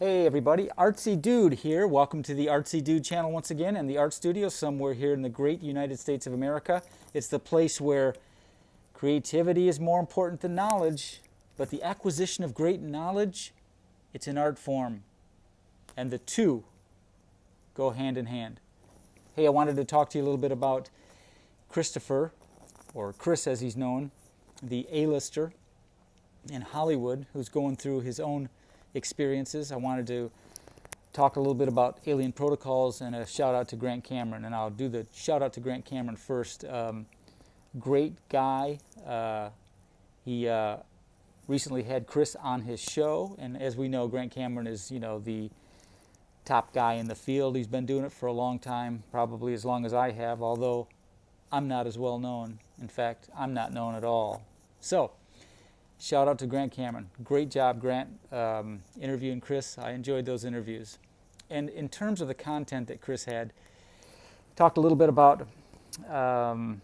Hey everybody, Artsy Dude here. Welcome to the Artsy Dude channel once again and the Art Studio somewhere here in the great United States of America. It's the place where creativity is more important than knowledge, but the acquisition of great knowledge, it's an art form. And the two go hand in hand. Hey, I wanted to talk to you a little bit about Christopher, or Chris as he's known, the A-lister in Hollywood who's going through his own experiences. I wanted to talk a little bit about Alien Protocols and a shout out to Grant Cameron, and I'll do the shout out to Grant Cameron first. Great guy. He recently had Chris on his show, and as we know, Grant Cameron is, the top guy in the field. He's been doing it for a long time, probably as long as I have, although I'm not as well known. In fact, I'm not known at all. So, shout out to Grant Cameron. Great job, Grant, interviewing Chris. I enjoyed those interviews. And in terms of the content that Chris had, talked a little bit about the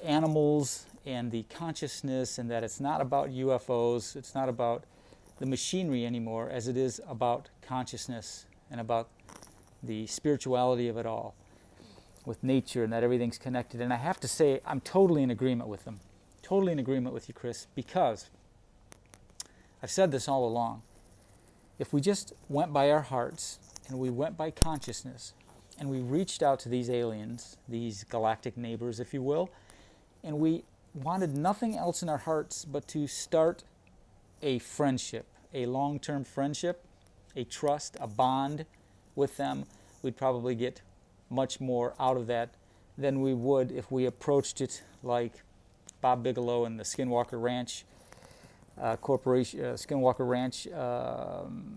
animals and the consciousness, and that it's not about UFOs, it's not about the machinery anymore, as it is about consciousness and about the spirituality of it all with nature, and that everything's connected. And I have to say, I'm totally in agreement with them. Totally in agreement with you, Chris, because I've said this all along. If we just went by our hearts and we went by consciousness and we reached out to these aliens, these galactic neighbors, if you will, and we wanted nothing else in our hearts but to start a friendship, a long-term friendship, a trust, a bond with them, we'd probably get much more out of that than we would if we approached it like Bob Bigelow and the Skinwalker Ranch Skinwalker Ranch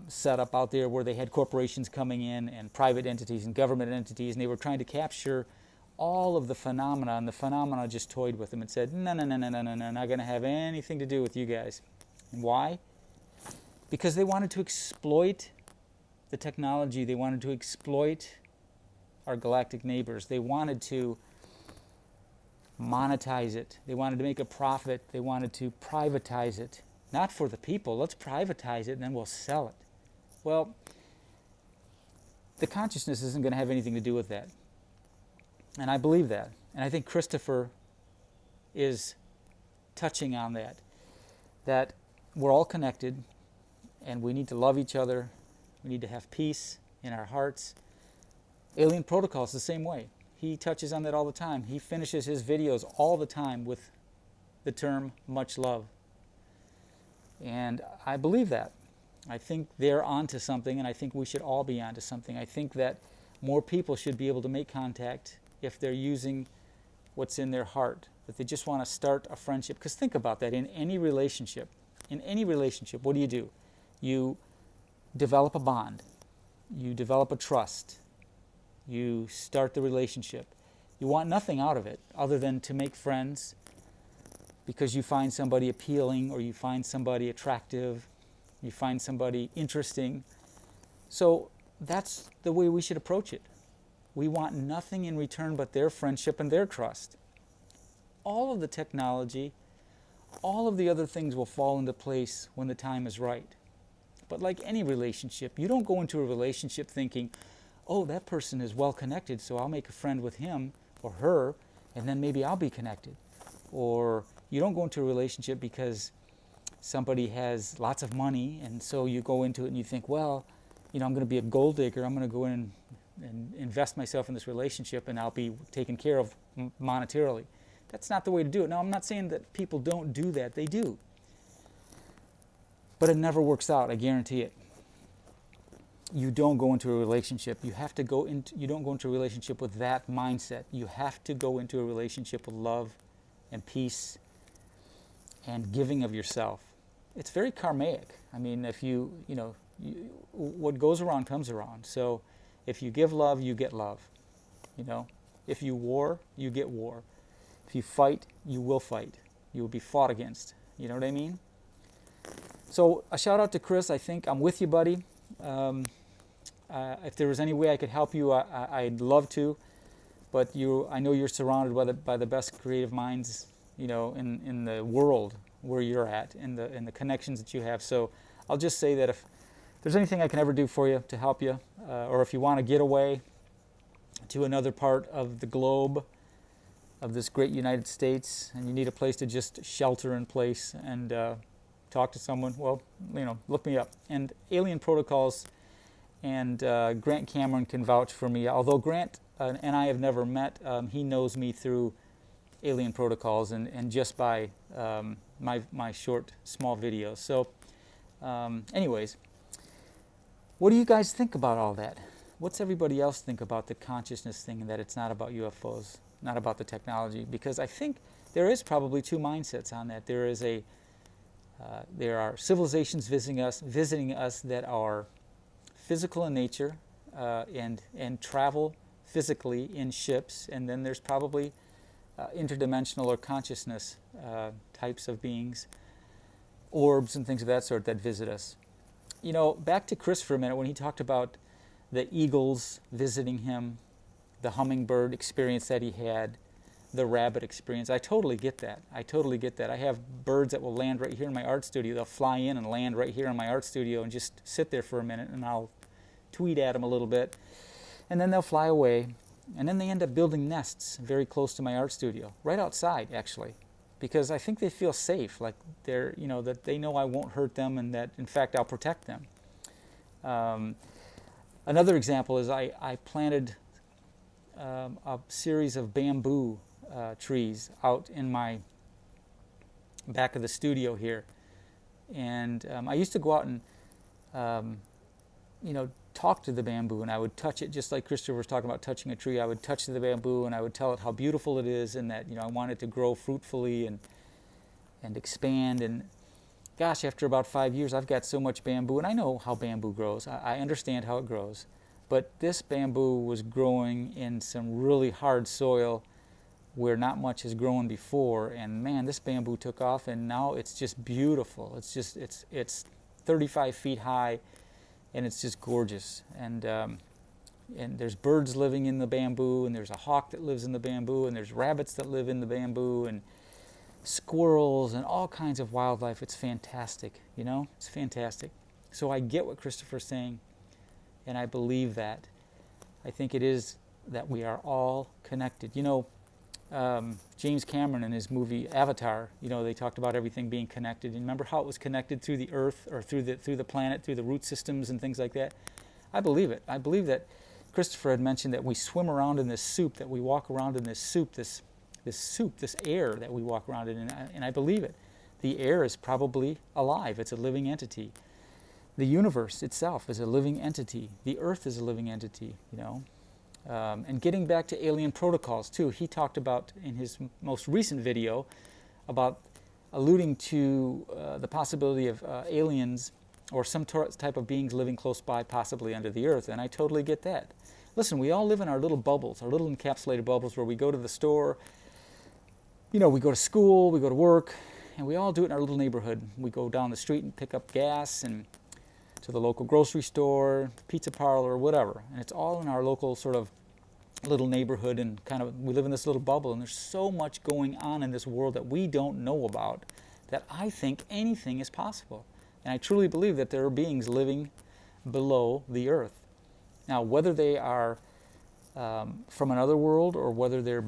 setup out there, where they had corporations coming in and private entities and government entities, and they were trying to capture all of the phenomena, and the phenomena just toyed with them and said, no, no, no, no, no, no, no, not going to have anything to do with you guys. And why? Because they wanted to exploit the technology. They wanted to exploit our galactic neighbors. They wanted to monetize it. They wanted to make a profit. They wanted to privatize it. Not for the people. Let's privatize it and then we'll sell it. Well, the consciousness isn't going to have anything to do with that. And I believe that. And I think Christopher is touching on that. That we're all connected and we need to love each other. We need to have peace in our hearts. Alien Protocol is the same way. He touches on that all the time. He finishes his videos all the time with the term much love. And I believe that. I think they're onto something, and I think we should all be onto something. I think that more people should be able to make contact if they're using what's in their heart, that they just want to start a friendship. Because think about that. In any relationship, what do? You develop a bond. You develop a trust. You start the relationship. You want nothing out of it other than to make friends because you find somebody appealing, or you find somebody attractive, you find somebody interesting. So that's the way we should approach it. We want nothing in return but their friendship and their trust. All of the technology, all of the other things will fall into place when the time is right. But like any relationship, you don't go into a relationship thinking, oh, that person is well connected, so I'll make a friend with him or her, and then maybe I'll be connected. Or you don't go into a relationship because somebody has lots of money, and so you go into it and you think, well, I'm going to be a gold digger. I'm going to go in and invest myself in this relationship, and I'll be taken care of monetarily. That's not the way to do it. Now, I'm not saying that people don't do that. They do. But it never works out, I guarantee it. You don't go into a relationship. You don't go into a relationship with that mindset. You have to go into a relationship with love and peace and giving of yourself. It's very karmic. I mean, if what goes around comes around. So if you give love, you get love. If you war, you get war. If you fight, you will fight. You will be fought against. You know what I mean? So a shout out to Chris. I think I'm with you, buddy. If there was any way I could help you, I'd love to. But I know you're surrounded by the best creative minds, in the world where you're at, and the connections that you have. So I'll just say that if If there's anything I can ever do for you to help you, or if you want to get away to another part of the globe, of this great United States, and you need a place to just shelter in place and talk to someone, well, look me up. And Alien Protocols and Grant Cameron can vouch for me. Although Grant and I have never met, he knows me through Alien Protocols and just by my short, small videos. So anyways, what do you guys think about all that? What's everybody else think about the consciousness thing and that it's not about UFOs, not about the technology? Because I think there is probably two mindsets on that. There are civilizations visiting us that are physical in nature and travel physically in ships, and then there's probably interdimensional or consciousness types of beings, orbs and things of that sort that visit us. Back to Chris for a minute when he talked about the eagles visiting him, the hummingbird experience that he had, the rabbit experience. I totally get that. I have birds that will land right here in my art studio. They'll fly in and land right here in my art studio and just sit there for a minute, and I'll tweet at them a little bit, and then they'll fly away, and then they end up building nests very close to my art studio, right outside actually, because I think they feel safe, like that they know I won't hurt them and that in fact I'll protect them. Another example is I planted a series of bamboo trees out in my back of the studio here, and I used to go out and talk to the bamboo, and I would touch it just like Christopher was talking about touching a tree. I would touch the bamboo and I would tell it how beautiful it is and that I want it to grow fruitfully and expand. And gosh, after about 5 years I've got so much bamboo, and I know how bamboo grows. I understand how it grows. But this bamboo was growing in some really hard soil where not much has grown before, and man, this bamboo took off, and now it's just beautiful. It's 35 feet high, and it's just gorgeous. And there's birds living in the bamboo, and there's a hawk that lives in the bamboo, and there's rabbits that live in the bamboo, and squirrels, and all kinds of wildlife. It's fantastic, It's fantastic. So I get what Christopher's saying, and I believe that. I think it is that we are all connected. James Cameron in his movie Avatar, they talked about everything being connected. And remember how it was connected through the earth or through the planet, through the root systems and things like that? I believe it. I believe that Christopher had mentioned that we swim around in this soup, that we walk around in this soup, this air that we walk around in, and I believe it. The air is probably alive. It's a living entity. The universe itself is a living entity. The earth is a living entity, And getting back to Alien Protocols, too, he talked about in his most recent video about alluding to the possibility of aliens or some type of beings living close by, possibly under the earth, and I totally get that. Listen, we all live in our little bubbles, our little encapsulated bubbles where we go to the store, we go to school, we go to work, and we all do it in our little neighborhood. We go down the street and pick up gas and to the local grocery store, pizza parlor, whatever. And it's all in our local sort of little neighborhood, and we live in this little bubble, and there's so much going on in this world that we don't know about that I think anything is possible. And I truly believe that there are beings living below the earth. Now, whether they are from another world or whether they're,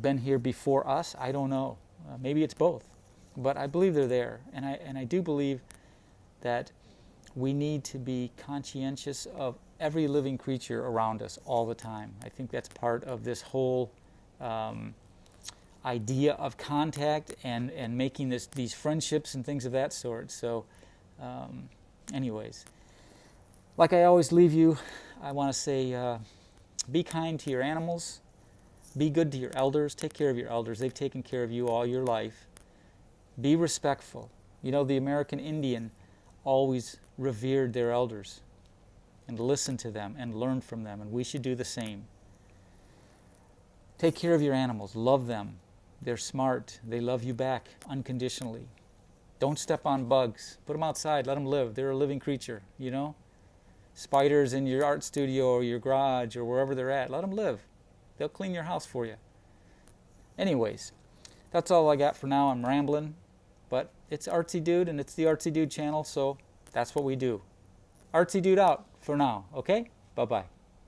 been here before us, I don't know. Maybe it's both. But I believe they're there. And I do believe that we need to be conscientious of every living creature around us all the time. I think that's part of this whole idea of contact and making these friendships and things of that sort. So anyways, like I always leave you, I want to say be kind to your animals, be good to your elders, take care of your elders. They've taken care of you all your life. Be respectful. The American Indian always revered their elders and listened to them and learned from them, and we should do the same. Take care of your animals. Love them. They're smart. They love you back unconditionally. Don't step on bugs. Put them outside. Let them live. They're a living creature, Spiders in your art studio or your garage or wherever they're at, let them live. They'll clean your house for you. Anyways, that's all I got for now. I'm rambling, but it's Artsy Dude, and it's the Artsy Dude channel, so that's what we do. Artsy Dude out for now, okay? Bye-bye.